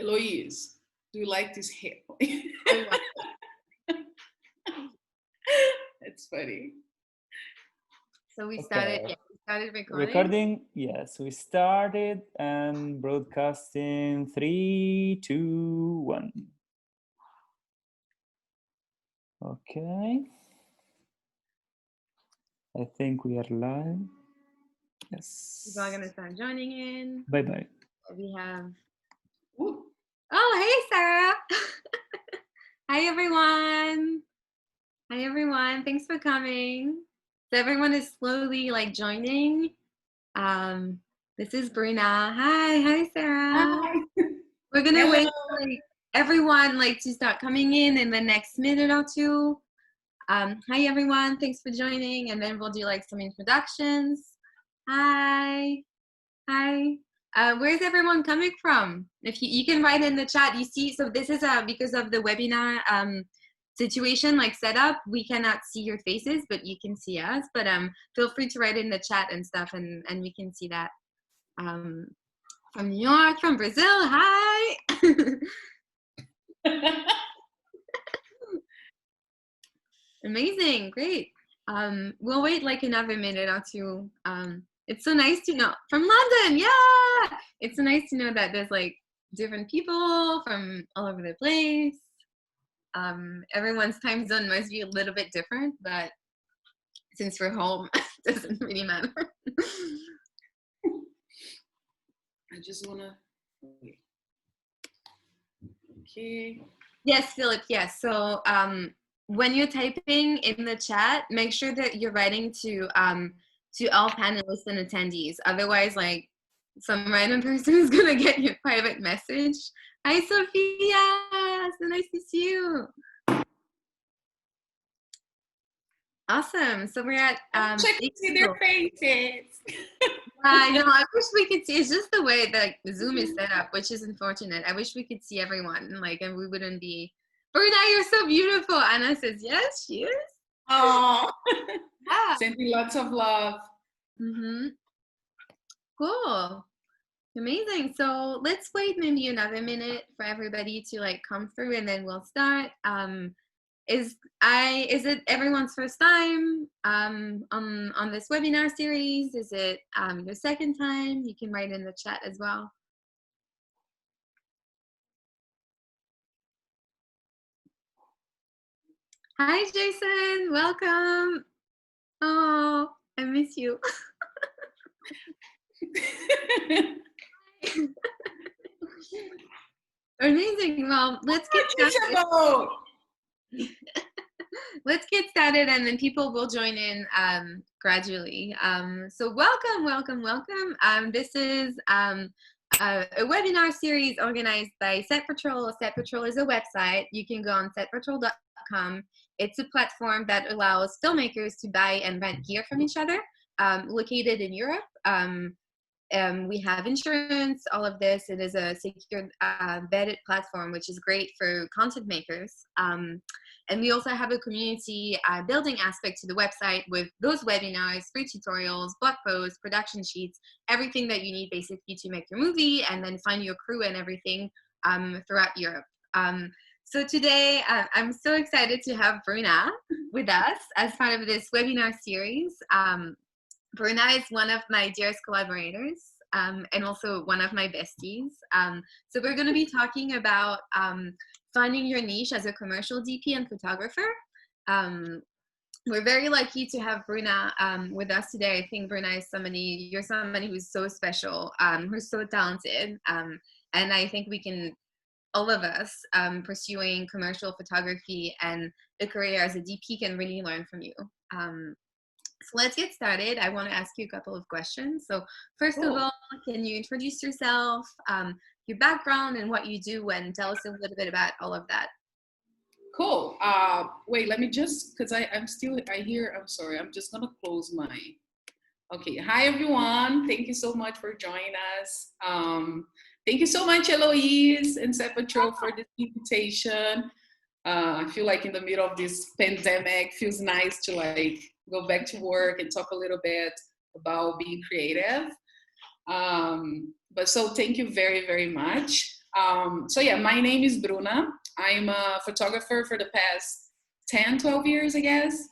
Eloise, do you like this hair? It's funny. So we Okay. started recording. Recording, yes, we started and broadcasting 3, 2, 1. Okay. I think we are live. Yes. People are gonna start joining in. Bye-bye. We have. Woo. Oh, hey, Sarah. Hi, everyone. Hi, everyone. Thanks for coming. So everyone is slowly like joining. This is Bruna. Hi, Sarah. Hi. We're gonna Hello. wait for like, everyone like to start coming in the next minute or two. Hi, everyone. Thanks for joining, and then we'll do like some introductions. Hi. Where's everyone coming from? If you can write in the chat. You see, so this is because of the webinar situation, like setup, we cannot see your faces, but you can see us. But feel free to write in the chat and stuff, and we can see that. From New York, from Brazil, hi. Amazing, great. We'll wait like another minute or two. It's so nice to know from London. Yeah, it's so nice to know that there's like different people from all over the place. Everyone's time zone must be a little bit different, but since we're home, it doesn't really matter. I just wanna. Okay. Yes, Philip. Yes. So when you're typing in the chat, make sure that you're writing to all panelists and attendees. Otherwise, like some random person is gonna get your private message. Hi, Sophia. So nice to see you. Awesome. So we're at Check to see their faces. I know. I wish we could see. It's just the way that Zoom is set up, which is unfortunate. I wish we could see everyone, like, and we wouldn't be. Bruna, you're so beautiful. Anna says yes, she is. Oh, Yeah. sending lots of love. Cool. Amazing. So let's wait maybe another minute for everybody to like come through, and then we'll start. Is it everyone's first time on this webinar series? Is it your second time? You can write in the chat as well. Hi, Jason. Welcome. Oh, I miss you. Amazing. Well, let's get started. Let's get started, and then people will join in gradually. So welcome. This is a webinar series organized by SetPatrol. SetPatrol is a website. You can go on setpatrol.com. It's a platform that allows filmmakers to buy and rent gear from each other, located in Europe. We have insurance, all of this. It is a secure, vetted platform, which is great for content makers. And we also have a community building aspect to the website with those webinars, free tutorials, blog posts, production sheets, everything that you need basically to make your movie, and then find your crew and everything throughout Europe. So today, I'm so excited to have Bruna with us as part of this webinar series. Bruna is one of my dearest collaborators and also one of my besties. So we're going to be talking about finding your niche as a commercial DP and photographer. We're very lucky to have Bruna with us today. I think Bruna is you're somebody who's so special, who's so talented. And I think we can, all of us pursuing commercial photography and a career as a DP can really learn from you. So let's get started. I want to ask you a couple of questions. So first of all, can you introduce yourself, your background, and what you do, and tell us a little bit about all of that? Cool. Wait, let me just, because I'm sorry, I'm just going to close my, okay. Hi, everyone. Thank you so much for joining us. Thank you so much, Eloise and SetPatrol, for this invitation. I feel like in the middle of this pandemic, feels nice to like go back to work and talk a little bit about being creative. But so thank you very, very much. So yeah, my name is Bruna. I'm a photographer for the past 10, 12 years, I guess.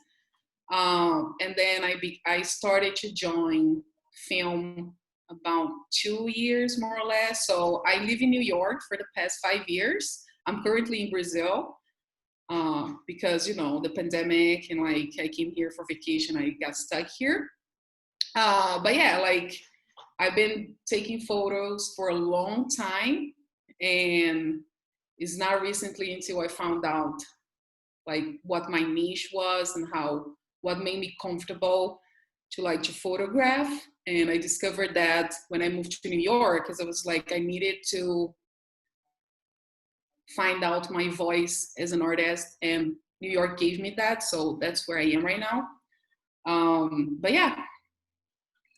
And then I started to join film about 2 years, more or less. So I live in New York for the past 5 years. I'm currently in Brazil because, you know, the pandemic and like I came here for vacation. I got stuck here. But yeah, like I've been taking photos for a long time, and it's not recently until I found out like what my niche was and what made me comfortable to photograph. And I discovered that when I moved to New York, because I was like I needed to find out my voice as an artist, and New York gave me that, so that's where I am right now. But yeah.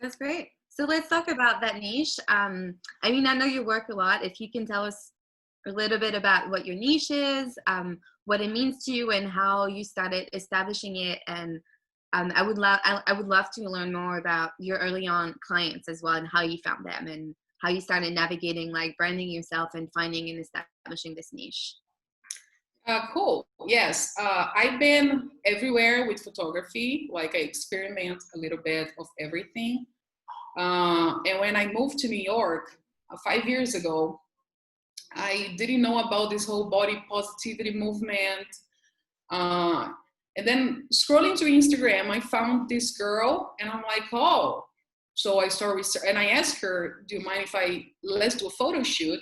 That's great. So let's talk about that niche. I mean, I know you work a lot. If you can tell us a little bit about what your niche is, what it means to you, and how you started establishing it. And I would love to learn more about your early on clients as well, and how you found them, and how you started navigating like branding yourself and finding and establishing this niche. Cool. Yes. I've been everywhere with photography. Like I experiment a little bit of everything. And when I moved to New York 5 years ago, I didn't know about this whole body positivity movement. And then scrolling through Instagram, I found this girl and I'm like, oh, so I started research and I asked her, do you mind if let's do a photo shoot?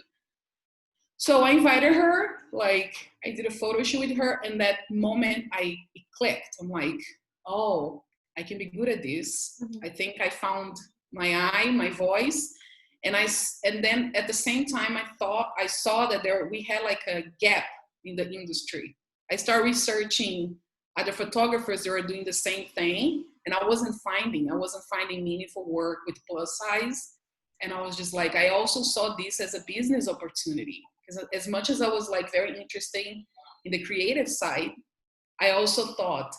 So I invited her, like I did a photo shoot with her, and that moment it clicked. I'm like, oh, I can be good at this. Mm-hmm. I think I found my voice. And then at the same time, I saw that we had like a gap in the industry. I started researching other photographers that were doing the same thing, and I wasn't finding meaningful work with plus size. And I was just like, I also saw this as a business opportunity. Because as much as I was like very interested in the creative side, I also thought,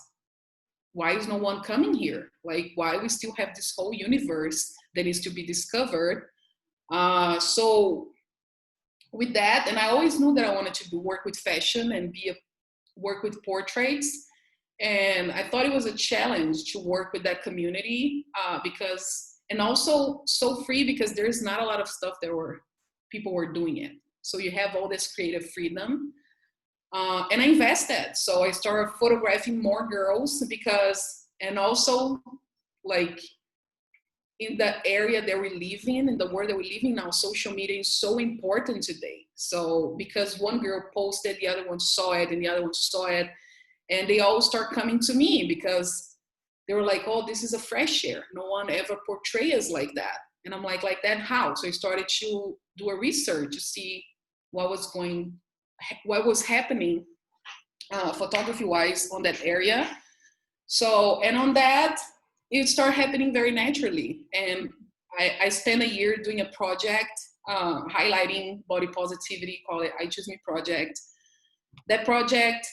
why is no one coming here? Like, why we still have this whole universe that is to be discovered? So with that, and I always knew that I wanted to work with fashion and work with portraits. And I thought it was a challenge to work with that community and also so free, because there's not a lot of stuff people were doing it. So you have all this creative freedom. And I invested. So I started photographing more girls and also like in the area that we live in the world that we live in now, social media is so important today. So because one girl posted, the other one saw it, and the other one saw it, and they all start coming to me because they were like, oh, this is a fresh air. No one ever portrays us like that. And I'm like that how? So I started to do a research to see what was happening photography-wise on that area. So, and on that, it started happening very naturally. And I spent a year doing a project highlighting body positivity, call it I Choose Me project. That project,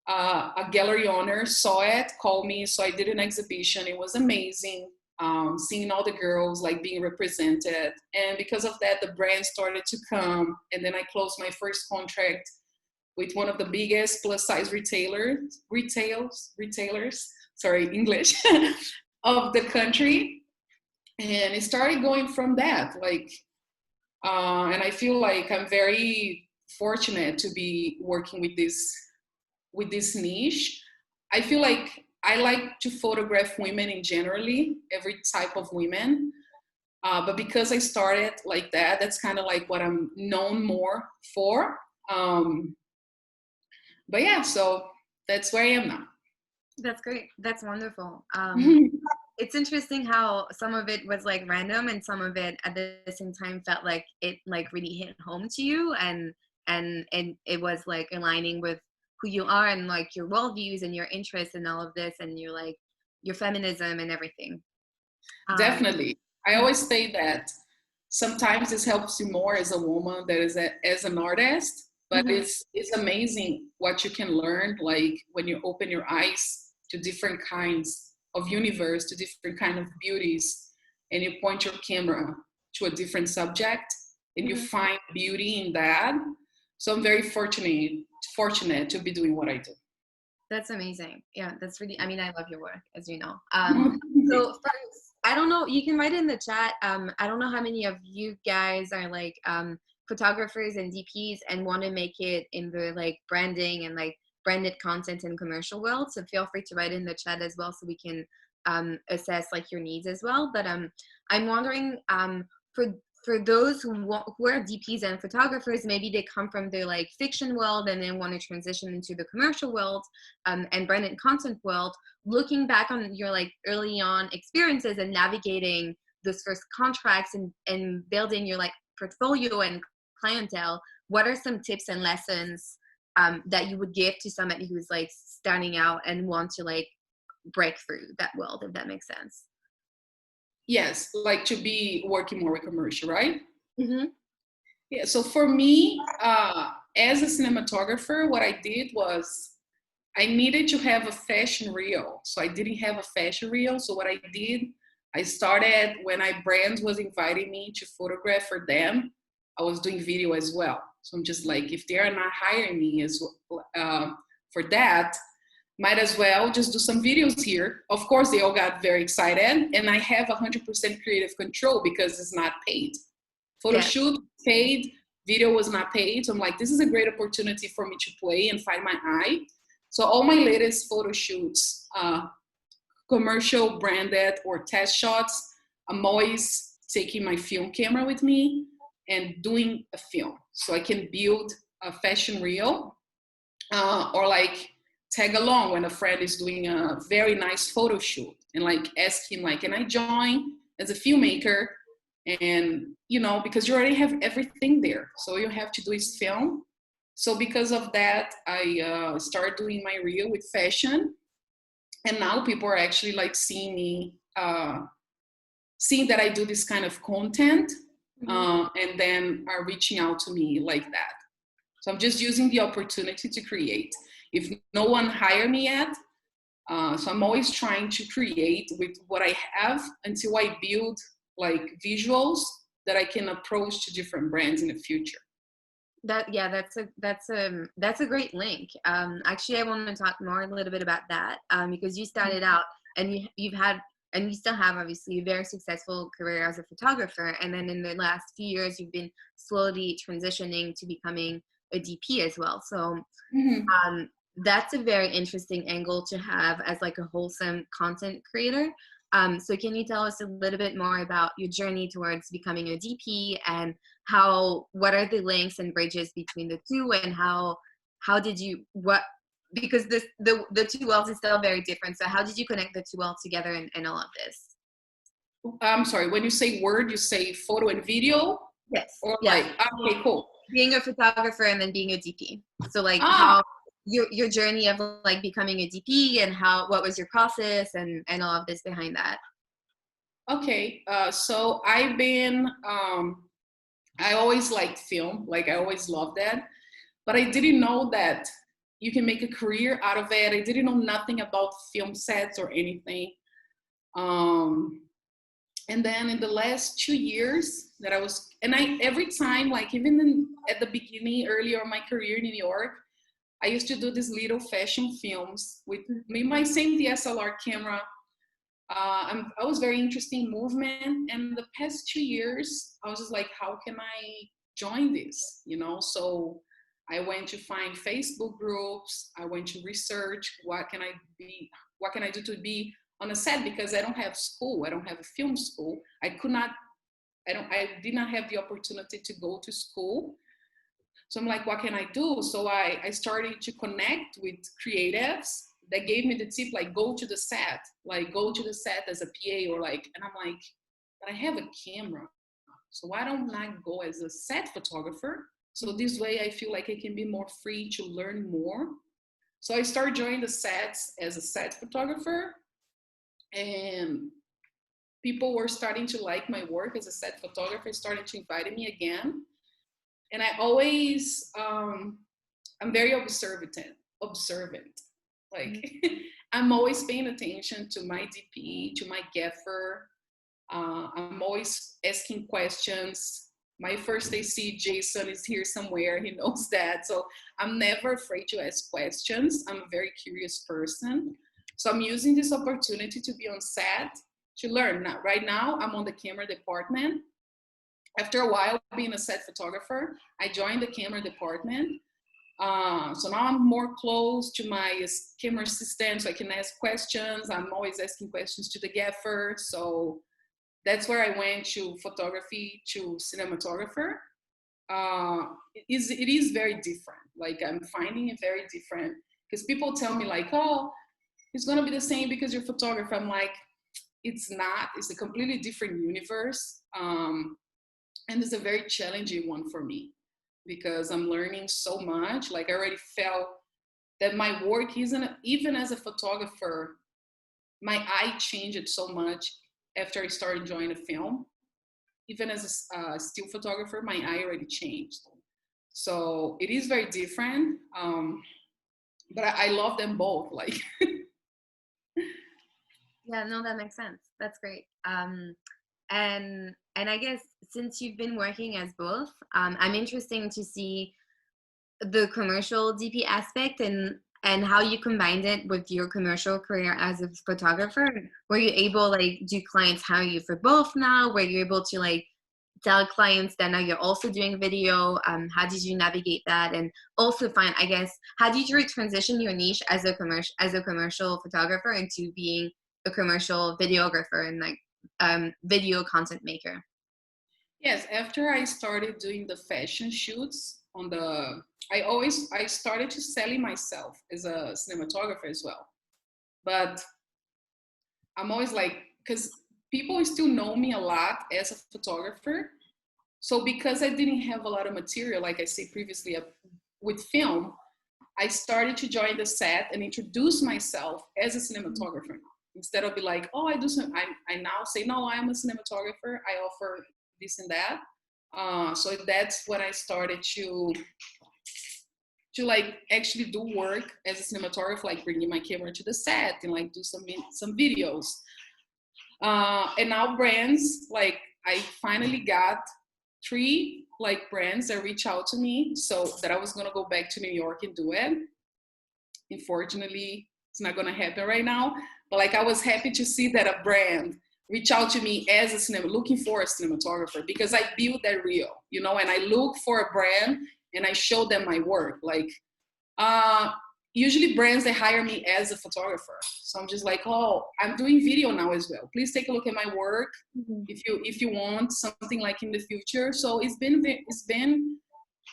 a gallery owner saw it, called me, so I did an exhibition. It was amazing. Seeing all the girls like being represented, and because of that the brand started to come, and then I closed my first contract with one of the biggest plus size retailers of the country, and it started going from that, like and I feel like I'm very fortunate to be working with this niche. I feel like I like to photograph women in generally, every type of women. But because I started like that, that's kind of like what I'm known more for. But yeah, so that's where I am now. That's great. That's wonderful. It's interesting how some of it was like random, and some of it at the same time felt like it like really hit home to you, and it was like aligning with who you are and like your worldviews and your interests and all of this, and your feminism and everything. Definitely. I always say that sometimes this helps you more as a woman than as an artist, but it's amazing what you can learn, like when you open your eyes to different kinds of universe, to different kind of beauties, and you point your camera to a different subject. and you find beauty in that. So I'm very fortunate to be doing what I do. That's amazing. Yeah, that's really, I mean, I love your work, as you know. So first, I don't know, you can write in the chat. I don't know how many of you guys are like photographers and DPs and want to make it in the like branding and like branded content and commercial world. So feel free to write in the chat as well so we can assess like your needs as well. But I'm wondering for those who are DPs and photographers, maybe they come from the like fiction world and then want to transition into the commercial world and branded content world. Looking back on your like early on experiences and navigating those first contracts and building your like portfolio and clientele, what are some tips and lessons that you would give to somebody who's like starting out and want to like break through that world, if that makes sense? Yes, like to be working more with commercial, right? Mm-hmm. Yeah, so for me, as a cinematographer, what I did was I needed to have a fashion reel. So I didn't have a fashion reel. So what I did, I started when brands was inviting me to photograph for them, I was doing video as well. So I'm just like, if they are not hiring me as for that, might as well just do some videos here. Of course, they all got very excited, and I have 100% creative control because it's not paid. Photo shoot paid, video was not paid. So I'm like, this is a great opportunity for me to play and find my eye. So all my latest photo shoots, commercial, branded, or test shots, I'm always taking my film camera with me and doing a film. So I can build a fashion reel or like tag along when a friend is doing a very nice photo shoot and like ask him like, can I join as a filmmaker? And you know, because you already have everything there, so all you have to do is film. So because of that, I started doing my reel with fashion, and now people are actually like seeing me, seeing that I do this kind of content, and then are reaching out to me like that. So I'm just using the opportunity to create. If no one hired me yet, so I'm always trying to create with what I have until I build like visuals that I can approach to different brands in the future. That's a great link. Actually, I want to talk more a little bit about that because you started out and you've had and you still have obviously a very successful career as a photographer, and then in the last few years you've been slowly transitioning to becoming a DP as well. So that's a very interesting angle to have as like a wholesome content creator. So can you tell us a little bit more about your journey towards becoming a DP and what are the links and bridges between the two, and how did you, because the two worlds is still very different. So how did you connect the two worlds together and all of this? I'm sorry, when you say word, you say photo and video? Yes. Or like, okay, cool. Being a photographer and then being a DP. So like how your journey of like becoming a DP and what was your process and all of this behind that? Okay, so I've been, I always liked film, like I always loved that, but I didn't know that you can make a career out of it. I didn't know nothing about film sets or anything. And then in the last 2 years that I was, and every time, like even at the beginning, earlier in my career in New York, I used to do these little fashion films with my same DSLR camera. I was very interested in movement, and the past 2 years, I was just like, how can I join this? You know, so I went to find Facebook groups. I went to research what can I do to be on a set, because I don't have school. I don't have a film school. I did not have the opportunity to go to school. So I'm like, what can I do? So I started to connect with creatives that gave me the tip, like go to the set as a PA or like, and I'm like, but I have a camera. So why don't I go as a set photographer? So this way I feel like I can be more free to learn more. So I started joining the sets as a set photographer, and people were starting to like my work as a set photographer, started to invite me again. And I always, I'm very observant. Like I'm always paying attention to my DP, to my gaffer. I'm always asking questions. My first AC, Jason, is here somewhere. He knows that. So I'm never afraid to ask questions. I'm a very curious person. So I'm using this opportunity to be on set to learn. Now, right now, I'm on the camera department. After a while being a set photographer, I joined the camera department. So now I'm more close to my camera assistant, so I can ask questions. I'm always asking questions to the gaffer. So that's where I went to photography, to cinematographer. It is very different. Like I'm finding it very different because people tell me like, oh, it's gonna be the same because you're a photographer. I'm like, it's not. It's a completely different universe, and it's a very challenging one for me because I'm learning so much. Like I already felt that my work isn't, even as a photographer, my eye changed so much after I started enjoying the film. Even as a still photographer, my eye already changed. So it is very different, but I love them both. Like, Yeah, no, that makes sense. That's great. And I guess since you've been working as both, I'm interested to see the commercial DP aspect and how you combined it with your commercial career as a photographer. Were you able, like, do clients hire you for both now? Were you able to like tell clients that now you're also doing video? How did you navigate that? And also find, I guess, how did you transition your niche as a commercial photographer into being a commercial videographer and like video content maker? yes, after I started doing the fashion shoots on the, I started to selling myself as a cinematographer as well. But I'm always like, because people still know me a lot as a photographer. So because I didn't have a lot of material, like I said previously, with film, I started to join the set and introduce myself as a cinematographer. Instead of be like, oh, I do some, I now say, no, I'm a cinematographer. I offer this and that. So that's when I started to like actually do work as a cinematographer, like bringing my camera to the set and like do some videos. And now brands, like I finally got 3 like brands that reach out to me, so that I was gonna go back to New York and do it. Unfortunately, it's not gonna happen right now. But like I was happy to see that a brand reach out to me as a looking for a cinematographer, because I build that reel, you know, and I look for a brand and I show them my work. Like usually brands, they hire me as a photographer. So I'm just like, oh, I'm doing video now as well. Please take a look at my work if you want something like in the future. So it's been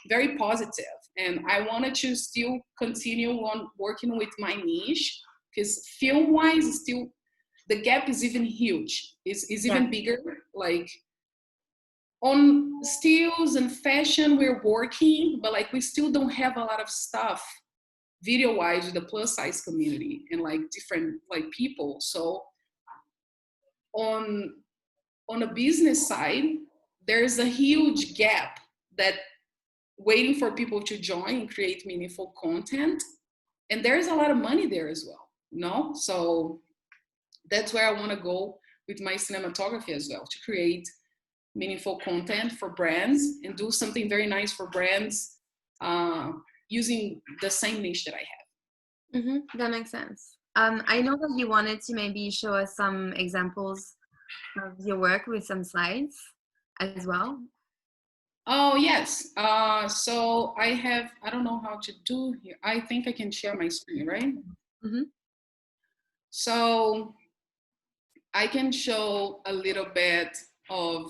very positive, and I wanted to still continue on working with my niche, because film wise, still the gap is even huge. It's even bigger. Like on stills and fashion, we're working, but like we still don't have a lot of stuff video wise with the plus size community and like different like people. So on a business side, there's a huge gap that waiting for people to join and create meaningful content. And there's a lot of money there as well, you know? So that's where I want to go with my cinematography as well, to create meaningful content for brands and do something very nice for brands using the same niche that I have. That makes sense. I know that you wanted to maybe show us some examples of your work with some slides as well. Oh, yes. So I don't know how to do here. I think I can share my screen, right? So I can show a little bit of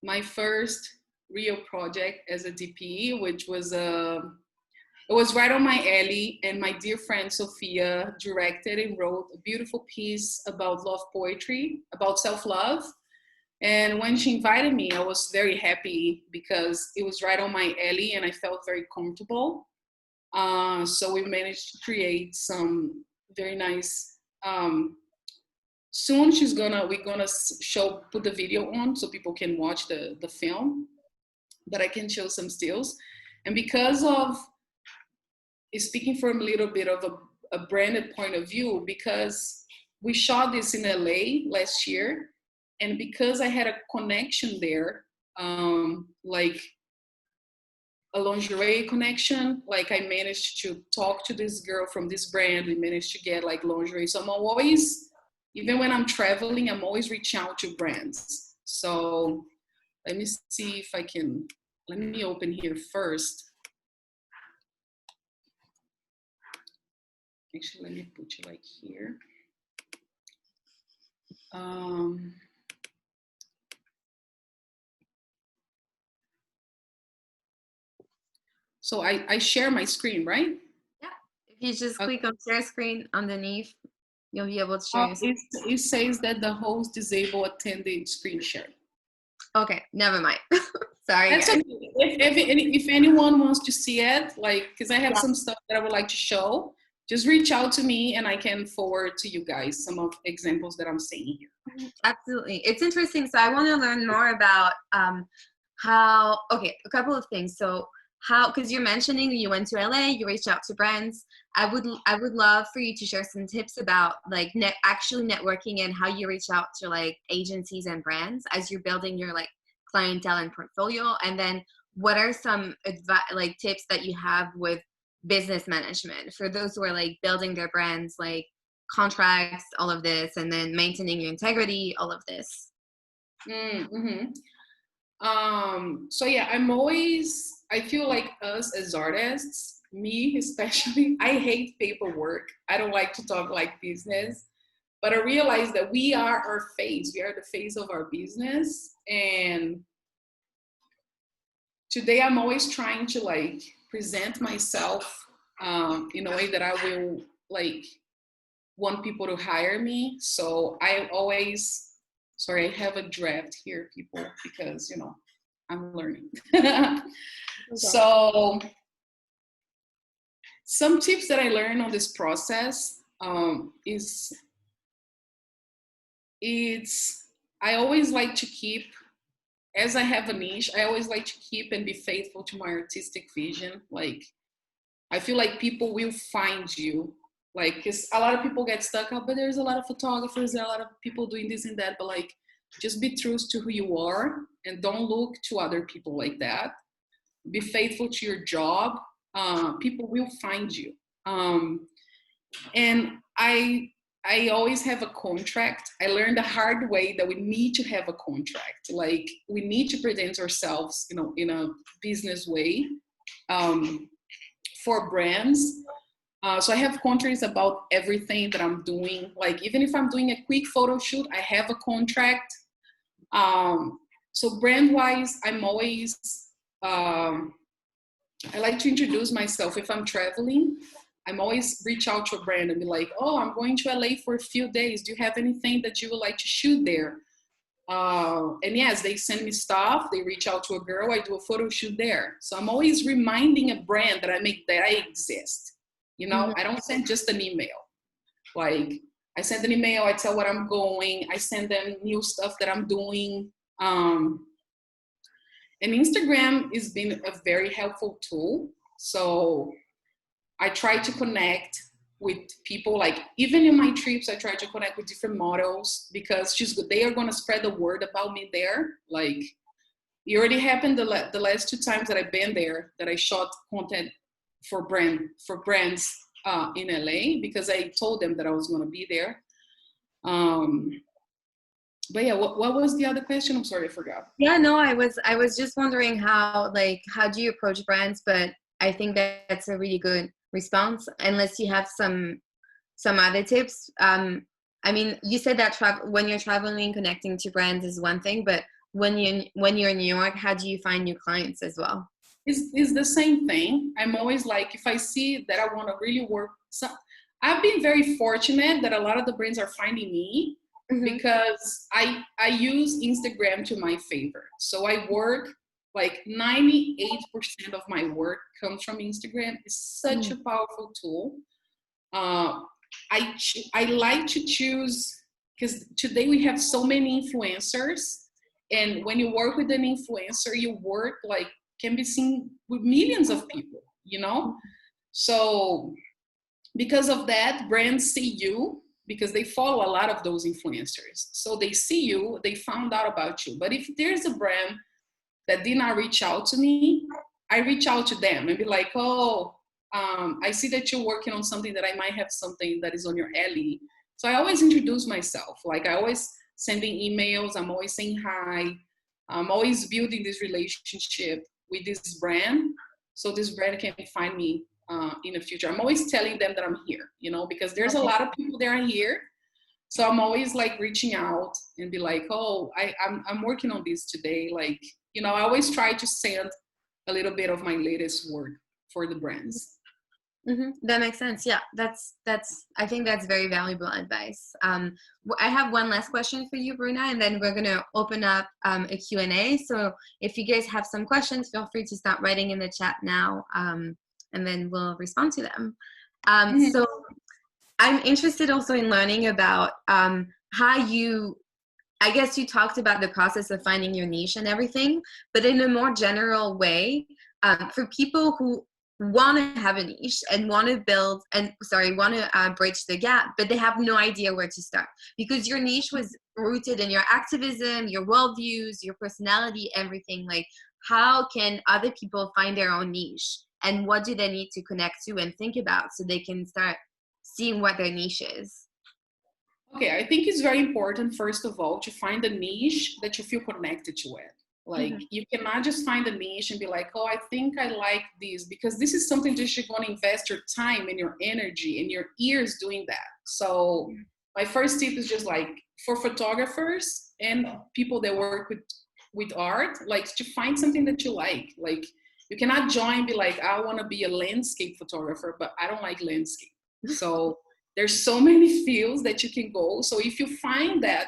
my first real project as a DP, which was it was right on my alley, and my dear friend Sophia directed and wrote a beautiful piece about love poetry, about self-love. And when she invited me, I was very happy because it was right on my alley and I felt very comfortable. So we managed to create some very nice, soon we're gonna put the video on so people can watch the film, but I can show some stills. And because of, speaking from a little bit of a branded point of view, because we shot this in LA last year, and because I had a connection there like a lingerie connection. Like I managed to talk to this girl from this brand. We managed to get like lingerie. So I'm always, even when I'm traveling, I'm always reaching out to brands. So let me see if I can, let me open here first. Actually, let me put you like here. So I share my screen, right? Yeah. If you just click on share screen underneath, you'll be able to share your screen. It says that the host disable attended screen share. Okay, never mind. Sorry, That's guys. okay. If anyone wants to see it, like, because I have some stuff that I would like to show, just reach out to me and I can forward to you guys some of examples that I'm seeing here. Absolutely. It's interesting. So I want to learn more about how, okay, a couple of things. So how, because you're mentioning you went to LA, you reached out to brands. I would love for you to share some tips about like actually networking and how you reach out to like agencies and brands as you're building your like clientele and portfolio. And then what are some like tips that you have with business management for those who are like building their brands, like contracts, all of this, and then maintaining your integrity, all of this. Mm-hmm. So yeah, I feel like us as artists, me especially, I hate paperwork. I don't like to talk like business, but I realize that we are our face. We are the face of our business. And today I'm always trying to like present myself in a way that I will like want people to hire me. So I always, sorry, I have a draft here, people, because, you know, I'm learning. So some tips that I learned on this process I always like to keep, as I have a niche, I always like to keep and be faithful to my artistic vision. Like, I feel like people will find you. Like, because a lot of people get stuck up, but there's a lot of photographers, there are a lot of people doing this and that, but like, just be true to who you are and don't look to other people like that. Be faithful to your job. People will find you. And I always have a contract. I learned the hard way that we need to have a contract. Like, we need to present ourselves, you know, in a business way for brands. So I have contracts about everything that I'm doing. Like, even if I'm doing a quick photo shoot, I have a contract. So brand-wise, I'm always, I like to introduce myself. If I'm traveling, I'm always reach out to a brand and be like, oh, I'm going to LA for a few days. Do you have anything that you would like to shoot there? And yes, they send me stuff. They reach out to a girl. I do a photo shoot there. So I'm always reminding a brand that I exist. You know, I don't send just an email. Like, I send an email, I tell where I'm going, I send them new stuff that I'm doing. And Instagram has been a very helpful tool. So I try to connect with people, like even in my trips, I try to connect with different models because they are going to spread the word about me there. Like, it already happened the last 2 times that I've been there, that I shot content for brands in LA because I told them that I was going to be there. But yeah, what was the other question? I'm sorry, I forgot. Yeah, no, I was just wondering how do you approach brands, but I think that's a really good response, unless you have some other tips. I mean, you said that when you're traveling, connecting to brands is one thing, but when you're in New York, how do you find new clients as well? It's the same thing. I'm always like, if I see that I want to really work, I've been very fortunate that a lot of the brands are finding me because I use Instagram to my favor. So I work, like 98% of my work comes from Instagram. It's such a powerful tool. I like to choose, because today we have so many influencers, and when you work with an influencer, you work like can be seen with millions of people, you know? So because of that, brands see you because they follow a lot of those influencers. So they see you, they found out about you. But if there's a brand that did not reach out to me, I reach out to them and be like, oh, I see that you're working on something that I might have something that is on your alley. So I always introduce myself. Like I always sending emails. I'm always saying hi. I'm always building this relationship with this brand. So this brand can find me in the future. I'm always telling them that I'm here, you know, because there's a lot of people that are here. So I'm always like reaching out and be like, oh, I'm working on this today. Like, you know, I always try to send a little bit of my latest work for the brands. That makes sense. Yeah, that's. I think that's very valuable advice. I have one last question for you, Bruna, and then we're gonna open up a Q&A. So if you guys have some questions, feel free to start writing in the chat now, and then we'll respond to them. So I'm interested also in learning about how you. I guess you talked about the process of finding your niche and everything, but in a more general way, for people who want to have a niche and want to bridge the gap, but they have no idea where to start because your niche was rooted in your activism, your worldviews, your personality, everything. Like, how can other people find their own niche, and what do they need to connect to and think about so they can start seeing what their niche is? Okay, I think it's very important, first of all, to find a niche that you feel connected to it. Like, you cannot just find a niche and be like, oh, I think I like this, because this is something that you're going to invest your time and your energy and your ears doing that. So my first tip is just like, for photographers and people that work with art, like to find something that you like. Like, you cannot join and be like, I want to be a landscape photographer, but I don't like landscape. So there's so many fields that you can go. So if you find that,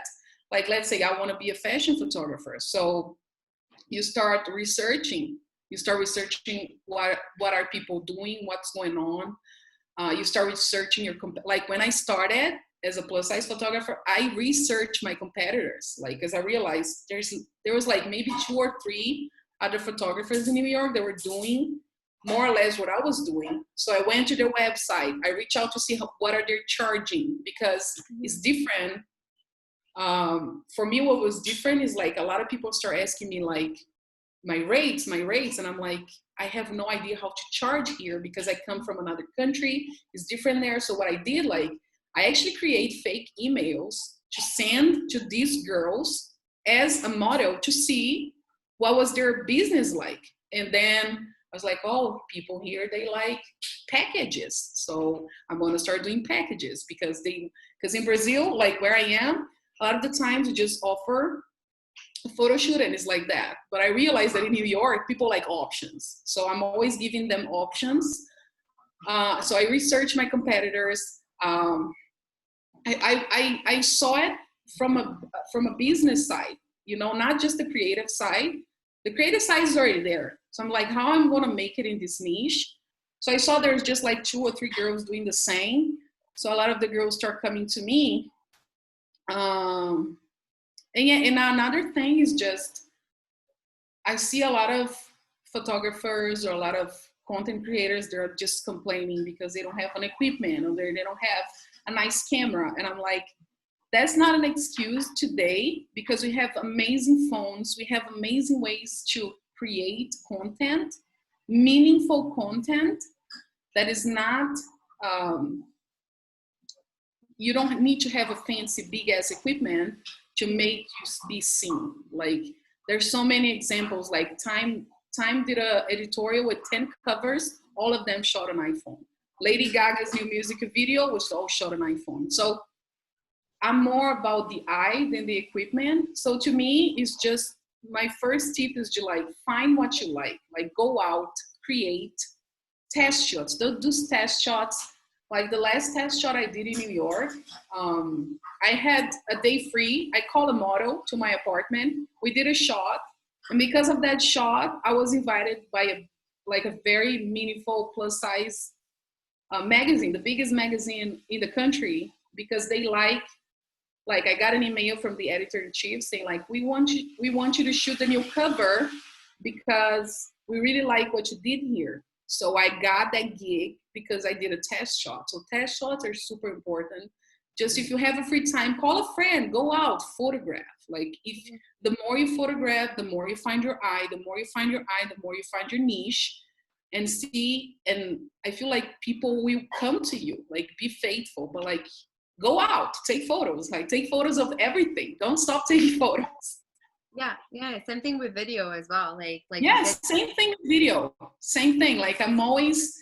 like, let's say I want to be a fashion photographer. So you start researching what are people doing, what's going on. You start researching like when I started as a plus size photographer, I researched my competitors, like, because I realized there was like maybe 2 or 3 other photographers in New York that were doing more or less what I was doing. So I went to their website. I reached out to see what are they charging, because it's different. For me, what was different is like a lot of people start asking me like my rates, and I'm like, I have no idea how to charge here because I come from another country. It's different there. So what I did, like, I actually create fake emails to send to these girls as a model to see what was their business like. And then I was like, oh, people here, they like packages. So I'm going to start doing packages because in Brazil, like where I am, a lot of the times we just offer a photo shoot and it's like that. But I realized that in New York, people like options. So I'm always giving them options. So I researched my competitors. I saw it from a business side, you know, not just the creative side. The creative side is already there. So I'm like, how I'm going to make it in this niche? So I saw there's just like 2 or 3 girls doing the same. So a lot of the girls start coming to me. And another thing is just, I see a lot of photographers or a lot of content creators, they're just complaining because they don't have an equipment or they don't have a nice camera. And I'm like, that's not an excuse today, because we have amazing phones. We have amazing ways to create content, meaningful content that is not, you don't need to have a fancy big ass equipment to make you be seen. Like, there's so many examples, like Time did an editorial with 10 covers, all of them shot an iPhone. Lady Gaga's new music video was all shot on iPhone. So I'm more about the eye than the equipment. So to me, it's just, my first tip is to like find what you like go out, create, test shots. Don't do test shots. Like the last test shot I did in New York, I had a day free. I called a model to my apartment. We did a shot. And because of that shot, I was invited by a very meaningful plus size magazine, the biggest magazine in the country, because they like I got an email from the editor-in-chief saying like, we want you to shoot a new cover because we really like what you did here. So I got that gig because I did a test shot. So test shots are super important. just if you have a free time, call a friend, go out, photograph. Like if the more you photograph, the more you find your eye, the more you find your eye, the more you find your niche and see. And I feel like people will come to you, like be faithful, but like go out, take photos, like take photos of everything. Don't stop taking photos. Yeah. Same thing with video as well. Like yes, same thing with video. Same thing. Like I'm always,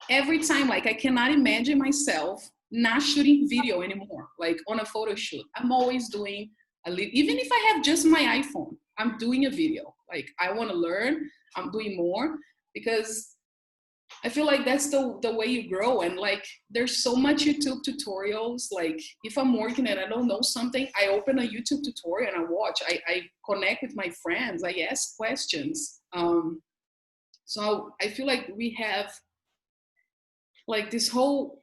every time, like I cannot imagine myself not shooting video anymore. Like on a photo shoot, I'm always doing even if I have just my iPhone, I'm doing a video. Like I want to learn, I'm doing more because I feel like that's the way you grow. And like, there's so much YouTube tutorials. Like if I'm working and I don't know something, I open a YouTube tutorial and I watch, I connect with my friends, I ask questions. So I feel like we have like this whole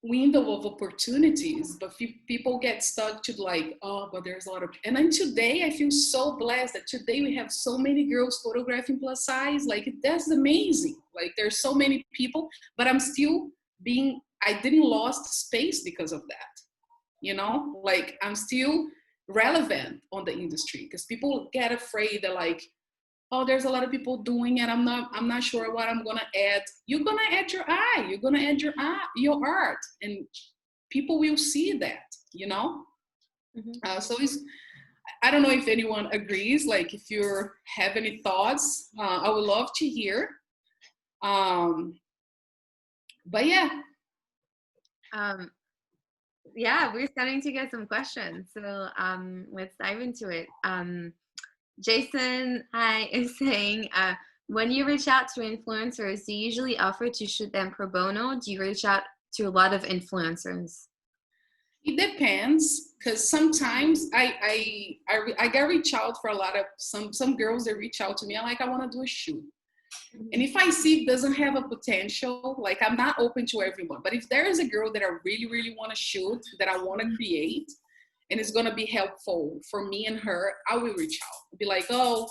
window of opportunities, but people get stuck to like, oh, but there's a lot of, and then today I feel so blessed that today we have so many girls photographing plus size. Like that's amazing. Like there's so many people, but I'm still I didn't lost space because of that, you know, like I'm still relevant on the industry because people get afraid that like, oh, there's a lot of people doing it. I'm not sure what I'm gonna add. You're gonna add your eye. You're gonna add your art, and people will see that. You know. Mm-hmm. So I don't know if anyone agrees. Like, if you have any thoughts, I would love to hear. But yeah. Yeah, we're starting to get some questions. So let's dive into it. Jason, hi, is saying, when you reach out to influencers, do you usually offer to shoot them pro bono? Do you reach out to a lot of influencers? It depends, because sometimes I get reach out for a lot of some girls that reach out to me. I'm like, I want to do a shoot. And if I see it doesn't have a potential, like I'm not open to everyone. But if there is a girl that I really, really want to shoot, that I want to create, and it's going to be helpful for me and her, I will reach out. Be like, oh,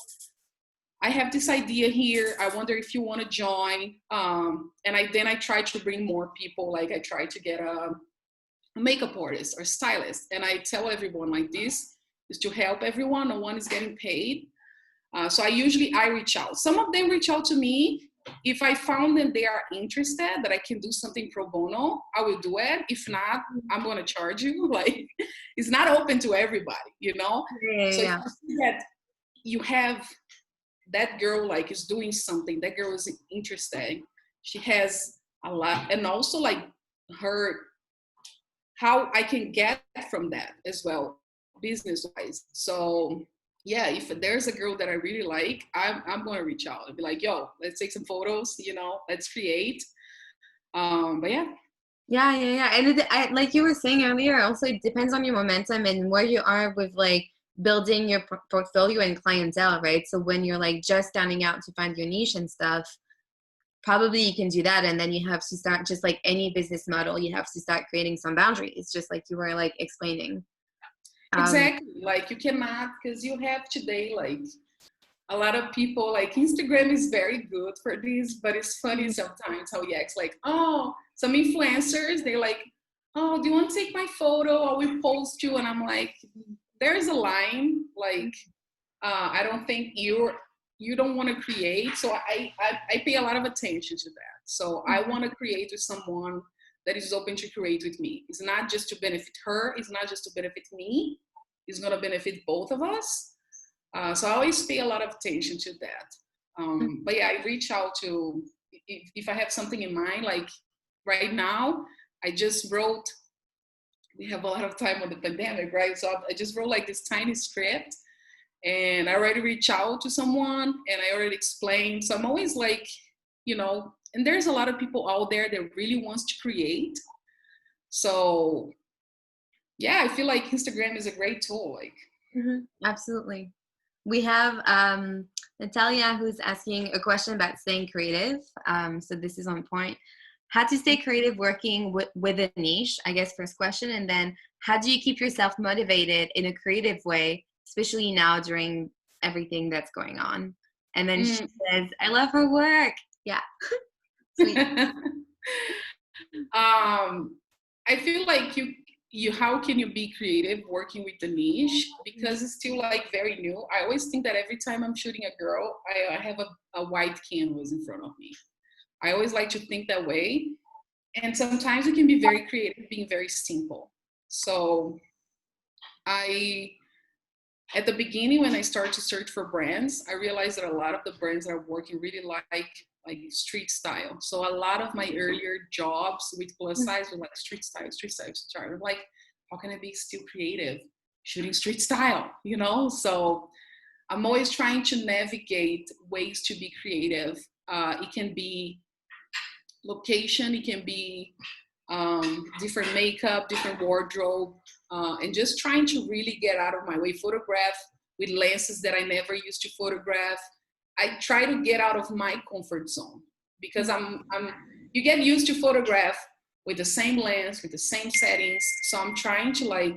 I have this idea here. I wonder if you want to join. And I try to bring more people. Like I try to get a makeup artist or stylist. And I tell everyone like, this is to help everyone. No one is getting paid. So I reach out. Some of them reach out to me. If I found that they are interested, that I can do something pro bono, I will do it. If not, I'm going to charge you. Like, it's not open to everybody, you know? Yeah. So if you see that you have that girl, like, is doing something, that girl is interested, she has a lot, and also like how I can get from that as well, business-wise. So yeah, if there's a girl that I really like, I'm going to reach out and be like, yo, let's take some photos, you know, let's create. But yeah. And like you were saying earlier, also it depends on your momentum and where you are with like building your portfolio and clientele, right? So when you're like just starting out to find your niche and stuff, probably you can do that, and then you have to start, just like any business model, you have to start creating some boundaries, just like you were like explaining. Exactly. Like you cannot, because you have today, like a lot of people, like Instagram is very good for this, but it's funny sometimes how you act like, oh, some influencers, they're like, oh, do you want to take my photo? I will post you. And I'm like, there's a line, like, I don't think you don't want to create. So I pay a lot of attention to that. So I want to create with someone that is open to create with me. It's not just to benefit her. It's not just to benefit me. It's going to benefit both of us. So I always pay a lot of attention to that. But yeah, I reach out to, if I have something in mind, like right now, I just wrote, we have a lot of time on the pandemic, right? So I just wrote like this tiny script, and I already reached out to someone and I already explained. So I'm always like, you know, and there's a lot of people out there that really wants to create. So yeah, I feel like Instagram is a great tool. Like, Absolutely. We have Natalia, who's asking a question about staying creative. So this is on point. How to stay creative working with a niche, I guess, first question. And then how do you keep yourself motivated in a creative way, especially now during everything that's going on? And then she says, I love her work. Yeah. Sweet. I feel like how can you be creative working with the niche, because it's still like very new. I always think that every time I'm shooting a girl, I have a white canvas in front of me. I always like to think that way. And sometimes it can be very creative, being very simple. So at the beginning, when I started to search for brands, I realized that a lot of the brands that are working really like street style. So a lot of my earlier jobs with plus size were like street style. I'm like, how can I be still creative shooting street style, you know? So I'm always trying to navigate ways to be creative. It can be location, it can be different makeup, different wardrobe, and just trying to really get out of my way. Photograph with lenses that I never used to photograph. I try to get out of my comfort zone, because you get used to photograph with the same lens, with the same settings. So I'm trying to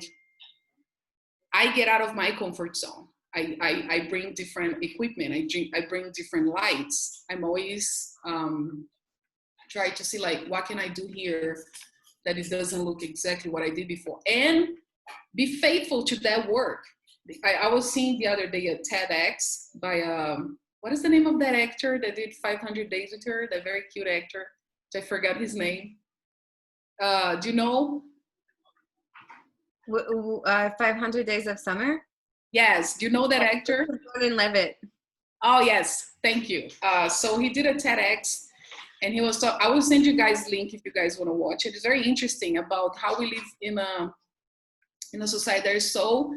I get out of my comfort zone. I bring different equipment. I bring different lights. I'm always try to see what can I do here that it doesn't look exactly what I did before, and be faithful to that work. I was seeing the other day a TEDx by what is the name of that actor that did 500 Days with her? That very cute actor. I forgot his name. Do you know? 500 Days of Summer? Yes. Do you know that actor? Gordon Levitt. Oh, yes. Thank you. So he did a TEDx, and he was I will send you guys link if you guys want to watch it. It's very interesting about how we live in a society that is so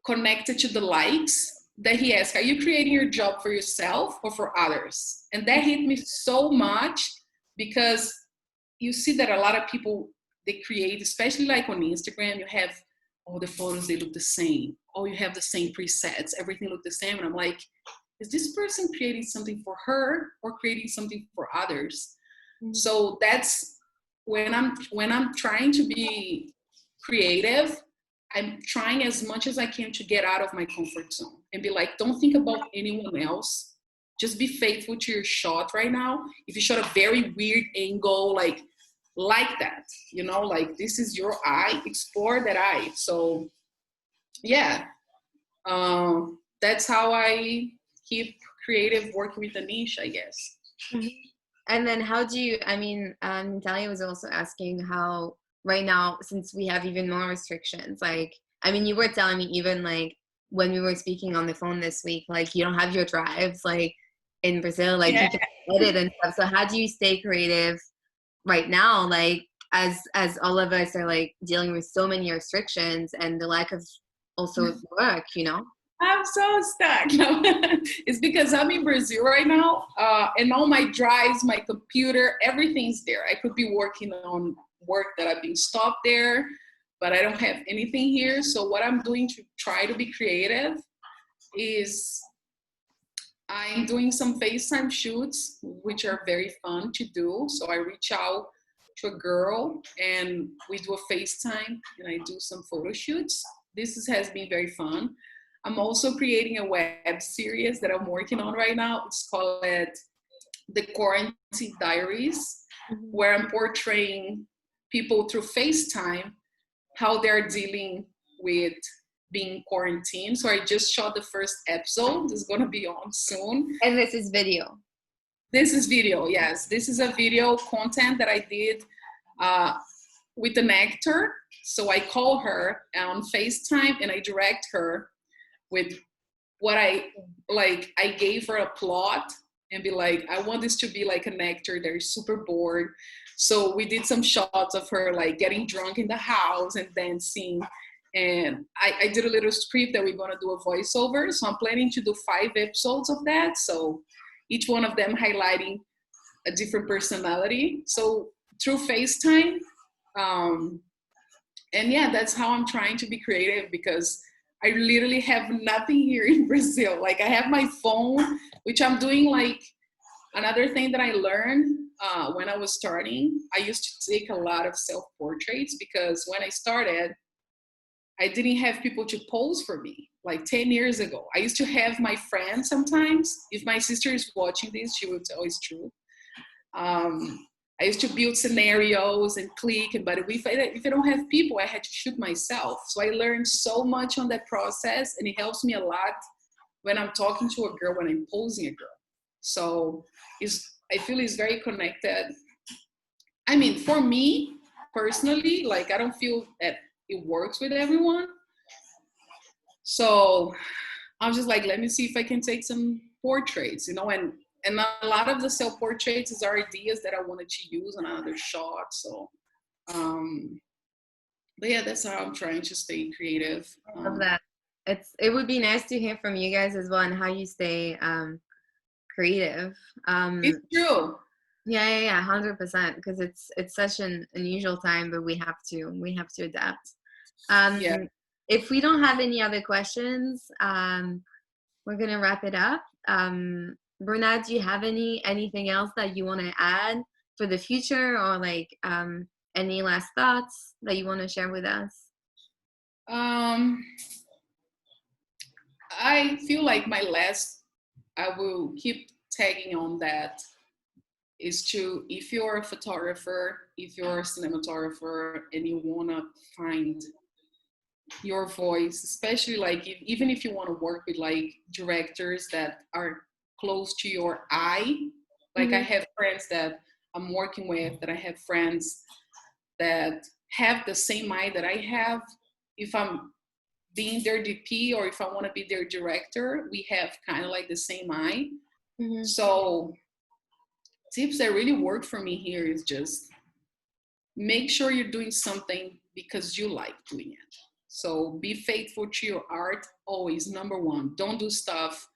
connected to the likes, that he asked, are you creating your job for yourself or for others? And that hit me so much, because you see that a lot of people, they create, especially like on Instagram, you have all the photos, they look the same. Oh, you have the same presets, everything look the same. And I'm like, is this person creating something for her or creating something for others? Mm-hmm. So that's when I'm trying to be creative, I'm trying as much as I can to get out of my comfort zone and be like, don't think about anyone else. Just be faithful to your shot right now. If you shot a very weird angle, like that, you know, like this is your eye, explore that eye. So yeah, that's how I keep creative working with the niche, I guess. Mm-hmm. And then how do you, Natalia was also asking how right now, since we have even more restrictions, you were telling me even when we were speaking on the phone this week, you don't have your drives, in Brazil, you can edit and stuff. So how do you stay creative right now? As all of us are dealing with so many restrictions and the lack of also work, you know? I'm so stuck. No. It's because I'm in Brazil right now, and all my drives, my computer, everything's there. I could be working on work that I've been stopped there, but I don't have anything here. So what I'm doing to try to be creative is I'm doing some FaceTime shoots, which are very fun to do. So I reach out to a girl and we do a FaceTime and I do some photo shoots. This has been very fun. I'm also creating a web series that I'm working on right now. It's called The Quarantine Diaries, where I'm portraying people through FaceTime, how they're dealing with being quarantined. So I just shot the first episode. It's going to be on soon. And this is video. This is video, yes. This is a video content that I did with an actor. So I call her on FaceTime and I direct her with what I gave her a plot and be like, I want this to be like an actor that is super bored. So we did some shots of her getting drunk in the house and dancing. And I did a little script that we're going to do a voiceover. So I'm planning to do 5 episodes of that. So each one of them highlighting a different personality. So through FaceTime. And yeah, that's how I'm trying to be creative, because I literally have nothing here in Brazil. I have my phone, which I'm doing another thing that I learned when I was starting. I used to take a lot of self-portraits because when I started, I didn't have people to pose for me. 10 years ago, I used to have my friends sometimes. If my sister is watching this, she would tell it's true. I used to build scenarios and click, but if I don't have people, I had to shoot myself. So I learned so much on that process, and it helps me a lot when I'm talking to a girl, when I'm posing a girl. So I feel it's very connected. I mean, for me personally, like I don't feel that it works with everyone. So I was just like, let me see if I can take some portraits, you know, and a lot of the self-portraits is ideas that I wanted to use on another shot. So, but yeah, that's how I'm trying to stay creative. I love that. It would be nice to hear from you guys as well and how you stay creative. It's true. Yeah, 100%. Because it's such an unusual time, but we have to adapt. Yeah. If we don't have any other questions, we're gonna wrap it up. Bruna, do you have anything else that you want to add for the future, or like any last thoughts that you want to share with us? I feel like I will keep tagging on that, is to, if you're a photographer, if you're a cinematographer, and you want to find your voice, especially like even if you want to work with like directors that are close to your eye. Like I have friends that I'm working with, that I have friends that have the same eye that I have. If I'm being their DP or if I want to be their director, we have kind of like the same eye. So tips that really work for me here is just make sure you're doing something because you like doing it. So be faithful to your art, always, number one. Don't do stuff.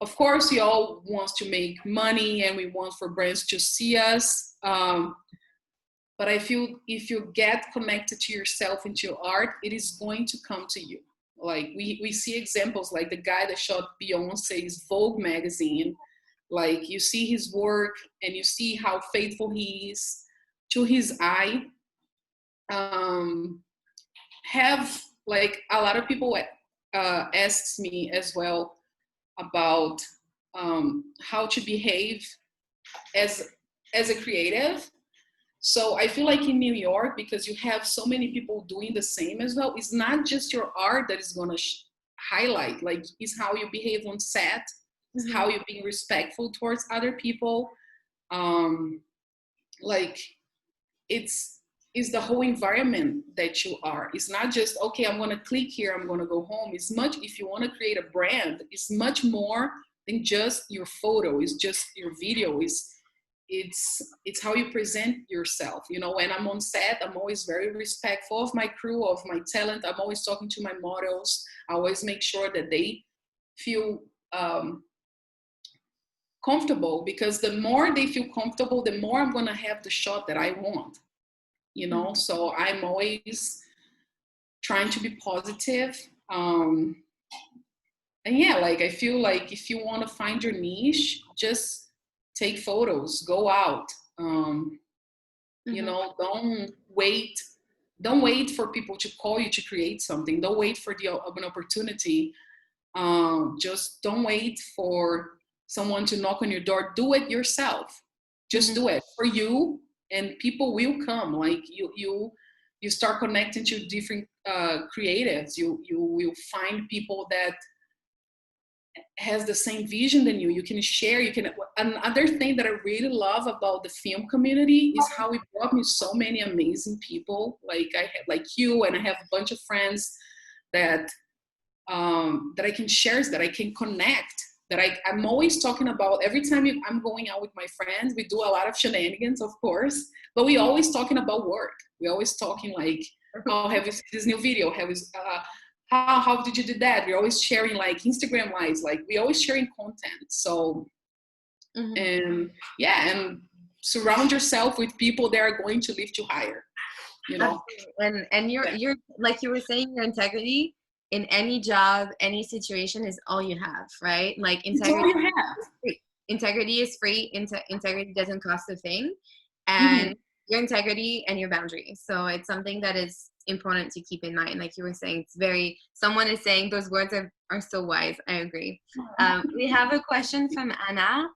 Of course, we all want to make money and we want for brands to see us. But I feel if you get connected to yourself and to your art, it is going to come to you. Like we see examples like the guy that shot Beyonce's Vogue magazine. Like you see his work and you see how faithful he is to his eye. Have like a lot of people asks me as well about how to behave as a creative. So I feel like in New York, because you have so many people doing the same as well, it's not just your art that is going to highlight, like it's how you behave on set, it's how you're being respectful towards other people. Like it's the whole environment that you are. It's not just, okay, I'm going to click here, I'm going to go home. It's much, if you want to create a brand, it's much more than just your photo. It's just your video. It's how you present yourself. You know, when I'm on set, I'm always very respectful of my crew, of my talent. I'm always talking to my models. I always make sure that they feel comfortable, because the more they feel comfortable, the more I'm going to have the shot that I want. You know, so I'm always trying to be positive. And yeah, like I feel like if you want to find your niche, just take photos, go out. You know, don't wait for people to call you to create something. Don't wait for an opportunity. Just don't wait for someone to knock on your door. Do it yourself. Just do it for you, and people will come. Like you start connecting to different creatives. You will find people that has the same vision than you. You can share. Another thing that I really love about the film community is how it brought me so many amazing people. Like I have, like you, and I have a bunch of friends that I can share, that I can connect, that I'm always talking about. Every time I'm going out with my friends, we do a lot of shenanigans, of course, but we always talking about work. We always talking like, oh, have you seen this new video? Have you, how did you do that? We're always sharing like Instagram lives, like we always sharing content. So, and yeah, and surround yourself with people that are going to lift you higher, you know? And you're like you were saying, your integrity in any job, any situation is all you have, right? Like integrity, integrity is free. Integrity doesn't cost a thing, and your integrity and your boundaries. So it's something that is important to keep in mind. Like you were saying, someone is saying those words are so wise. I agree. We have a question from Anna.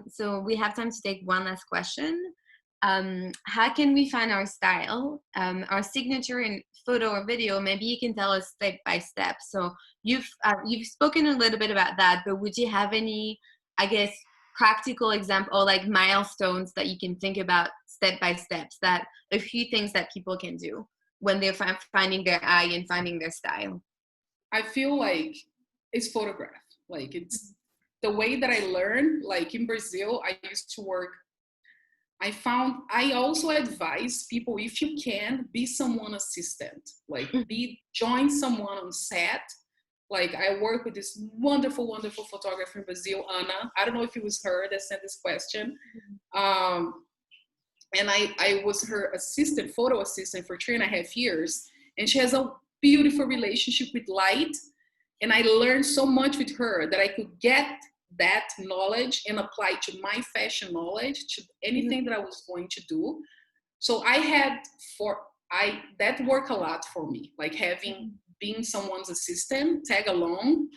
So we have time to take one last question. how can we find our style, our signature in photo or video? Maybe you can tell us step by step. So you've spoken a little bit about that, but would you have any, I guess, practical example or like milestones that you can think about step by steps, that a few things that people can do when they're finding their eye and finding their style? I feel like it's photograph. Like it's the way that I learned, like in Brazil, I used to work. I also advise people, if you can, be someone assistant, like join someone on set. Like I work with this wonderful, wonderful photographer in Brazil, Ana. I don't know if it was her that sent this question. And I was her assistant, photo assistant for 3.5 years. And she has a beautiful relationship with light. And I learned so much with her that I could get that knowledge and apply to my fashion knowledge, to anything that I was going to do. So that worked a lot for me, like being someone's assistant, tag along.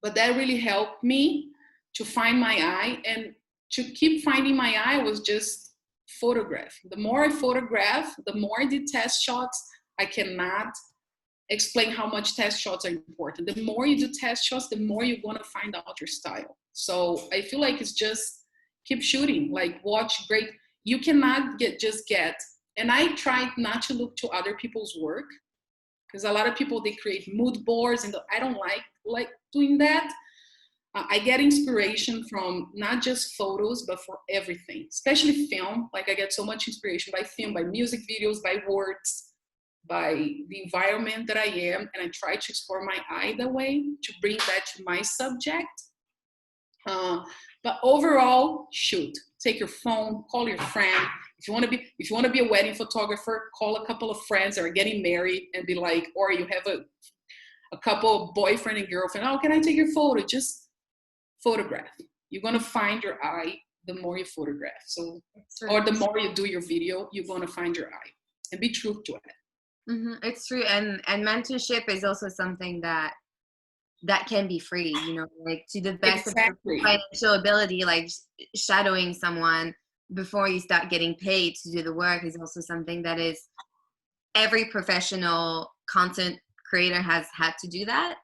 But that really helped me to find my eye, and to keep finding my eye was just photograph. The more I photograph, the more I did test shots. I cannot explain how much test shots are important. The more you do test shots, the more you're gonna find out your style. So I feel like it's just keep shooting, like watch great. You cannot just get, and I tried not to look to other people's work, because a lot of people, they create mood boards, and I don't like doing that. I get inspiration from not just photos, but for everything, especially film. Like I get so much inspiration by film, by music videos, by words, by the environment that I am, and I try to explore my eye that way to bring that to my subject. But overall, shoot. Take your phone, call your friend. If you want to be a wedding photographer, call a couple of friends that are getting married and be like, or you have a couple, boyfriend and girlfriend. Oh, can I take your photo? Just photograph. You're gonna find your eye the more you photograph. So, or the more you do your video, you're gonna find your eye, and be true to it. It's true, and mentorship is also something that can be free, you know, like to the best of your financial ability. Like shadowing someone before you start getting paid to do the work is also something that is, every professional content creator has had to do that.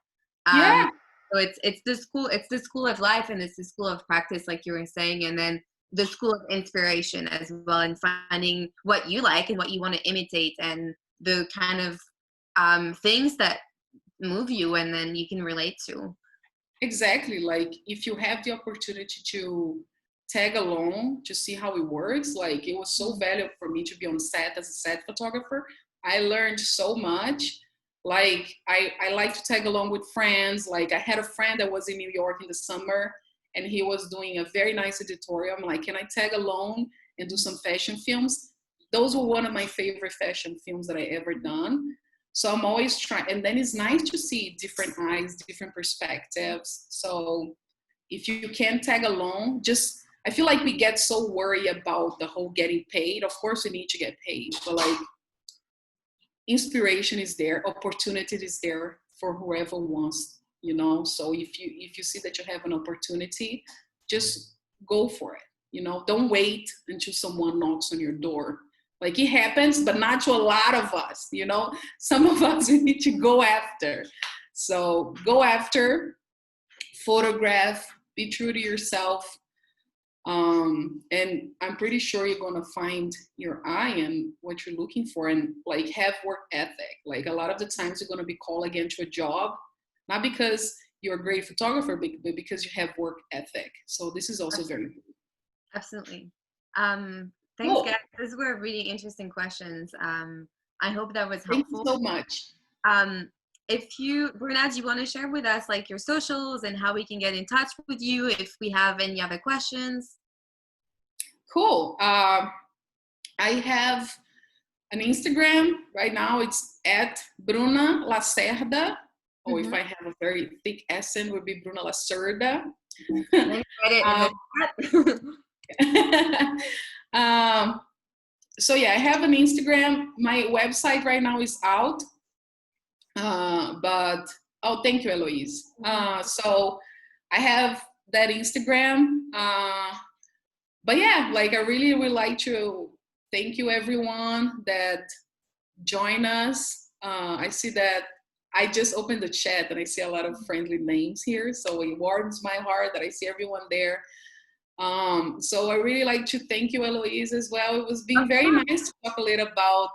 So it's the school of life, and it's the school of practice, like you were saying, and then the school of inspiration as well, and finding what you like and what you want to imitate, and the kind of things that move you and then you can relate to. Exactly. Like if you have the opportunity to tag along to see how it works, like it was so valuable for me to be on set as a set photographer. I learned so much. Like I like to tag along with friends. Like I had a friend that was in New York in the summer, and he was doing a very nice editorial. I'm like, can I tag along and do some fashion films? Those were one of my favorite fashion films that I ever done. So I'm always trying, and then it's nice to see different eyes, different perspectives. So if you can tag along, I feel like we get so worried about the whole getting paid. Of course we need to get paid, but like inspiration is there, opportunity is there for whoever wants, you know. So if you see that you have an opportunity, just go for it. You know, don't wait until someone knocks on your door. Like it happens, but not to a lot of us, you know. Some of us, we need to go after. So go after, photograph, be true to yourself. And I'm pretty sure you're gonna find your eye and what you're looking for, and like have work ethic. Like a lot of the times you're gonna be called again to a job, not because you're a great photographer, but because you have work ethic. So this is also very important. Absolutely. Thanks, guys. Those were really interesting questions. I hope that was helpful. Thank you so much. Bruna, do you want to share with us like your socials and how we can get in touch with you if we have any other questions? Cool. I have an Instagram right now. It's at Bruna Lacerda. Or if I have a very thick accent, would be Bruna Lacerda. So yeah, I have an Instagram. My website right now is out. But thank you, Eloise. So I have that Instagram. but yeah, like I really would like to thank you everyone that joined us. I see that I just opened the chat and I see a lot of friendly names here. So it warms my heart that I see everyone there. So I really like to thank you, Eloise, as well. It was being very nice to talk a little about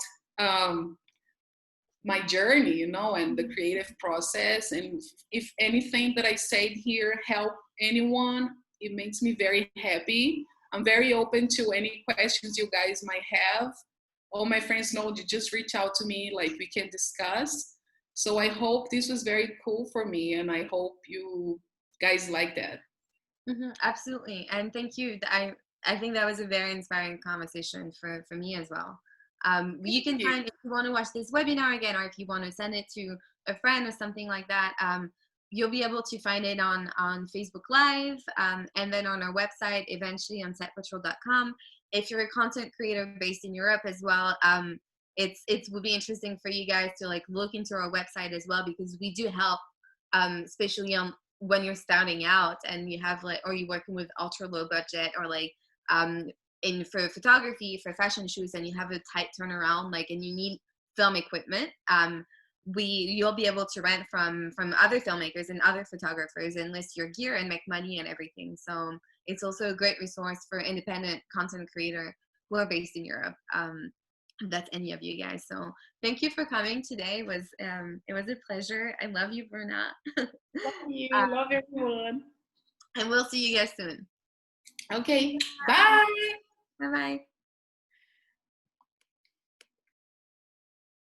my journey, you know, and the creative process. And if anything that I said here help anyone, it makes me very happy. I'm very open to any questions you guys might have. All my friends know to just reach out to me, like we can discuss. So I hope this was very cool for me, and I hope you guys like that. Absolutely, and thank you. I think that was a very inspiring conversation for me as well. You can find, if you want to watch this webinar again, or if you want to send it to a friend or something like that, you'll be able to find it on Facebook Live, and then on our website, eventually on setpatrol.com. If you're a content creator based in Europe as well, it would be interesting for you guys to like look into our website as well, because we do help, especially on when you're starting out and you have like, or you're working with ultra low budget, or like for photography, for fashion shoots, and you have a tight turnaround, like, and you need film equipment, you'll be able to rent from other filmmakers and other photographers and list your gear and make money and everything. So it's also a great resource for independent content creator who are based in Europe. If that's any of you guys. So thank you for coming today. It was a pleasure. I love you, Bruna. Love you. Love everyone. And we'll see you guys soon. Okay. Bye. Bye-bye.